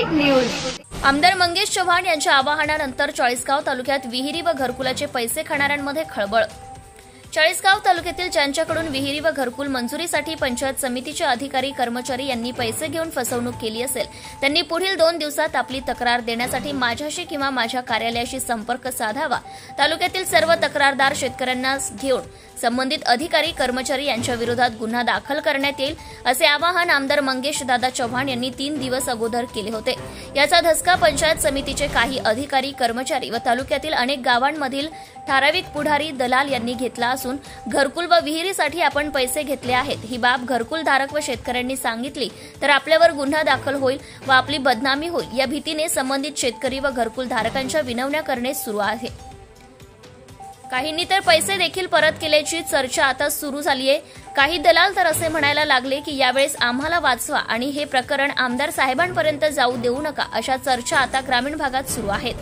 Fake news. आमदार मंगेश चव्हाण यांच्या आवाहनानंतर चाळीसगाव तालुक्यात विहिरी व घरकुलाचे पैसे खाणाऱ्यांमध्ये खळबळ। चाळीसगाव तालुक्यातील ज्यांच्याकडून विहिरी व घरकुल मंजुरीसाठी पंचायत समितीचे अधिकारी कर्मचारी यांनी पैसे घेऊन फसवणूक केली असेल, त्यांनी पुढील 2 दिवसात आपली तक्रार देण्यासाठी माझ्याशी किंवा माझ्या कार्यालयाशी संपर्क साधावा। तालुक्यातील सर्व तक्रारदार शेतकऱ्यांना घेऊन संबंधित अधिकारी कर्मचारी यांच्या विरोधात गुन्हा दाखल करण्यात येईल, असे आवाहन आमदार मंगेश दादा चव्हाण यांनी 3 दिवस अगोदर केले होते। याचा धसका पंचायत समितीचे काही अधिकारी कर्मचारी व तालुक्यातील अनेक गावांमधील ठराविक पुढारी दलाल यांनी घेतला असून घरकुल व विहिरीसाठी आपण पैसे घेतले आहेत ही बाब घरकुल धारक व शेतकऱ्यांनी सांगितली तर आपल्यावर गुन्हा दाखल होईल व आपली बदनामी होईल या भीतीने संबंधित शेतकरी व घरकुल धारकांच्या विनवण्या करणे सुरू आहे। काहींनी तर पैसे देखील परत केल्याची चर्चा आता सुरू झाली आहे। काही दलाल तर असे म्हणायला लागले की यावेळेस आम्हाला वाचवा आणि हे प्रकरण आमदार साहेबांपर्यंत जाऊ देऊ नका, अशा चर्चा आता ग्रामीण भागात सुरू आहेत।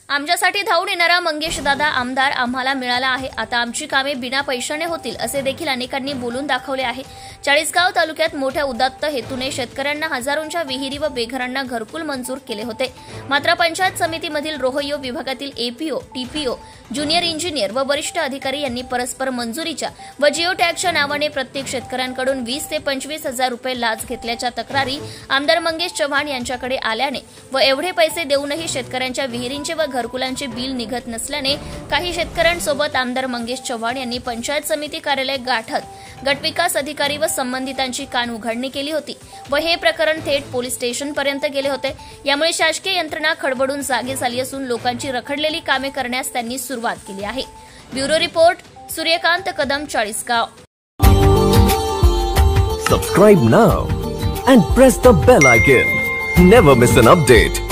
आमच्यासाठी धावून येणारा मंगेश दादा आमदार आम्हाला मिळाला आहे, आता आमची कामे बिना पैशाने होतील असे देखील अनेकांनी बोलून दाखवले आहे। चाळीसगाव तालुक्यात मोठ्या उदात्त हेतूने शेतकऱ्यांना हजारोंच्या विहिरी व बेघरांना घरकुल मंजूर केले होते, मात्र पंचायत समितीमधील रोहयो विभागातील एपीओ, टीपीओ, ज्युनियर इंजिनियर व वरिष्ठ अधिकारी यांनी परस्पर मंजुरीच्या व जिओ टॅगच्या नावाने प्रत्येक शेतकऱ्यांकडून 20 ते 25 हजार रुपये लाच घेतल्याच्या तक्रारी आमदार मंगेश चव्हाण यांच्याकडे आल्याने व एवढे पैसे देऊनही शेतकऱ्यांच्या विहिरींचे व घरकुलांचे बिल निघत नसल्याने काही शेतकऱ्यांसोबत आमदार मंगेश चव्हाण यांनी पंचायत समिती कार्यालय गाठत गटविकास अधिकारी व संबंधितांची कान उघडणी केली होती व हे प्रकरण थेट पोलीस स्टेशनपर्यंत गेले होते। यामुळे शासकीय यंत्रणा खडबडून जागी झाली असून लोकांची रखडलेली कामे करण्यास त्यांनी सुरुवात केली आहे। Bureau report, Suryakant Kadam, Chalisgaon. Subscribe now and press the bell icon. Never miss an update.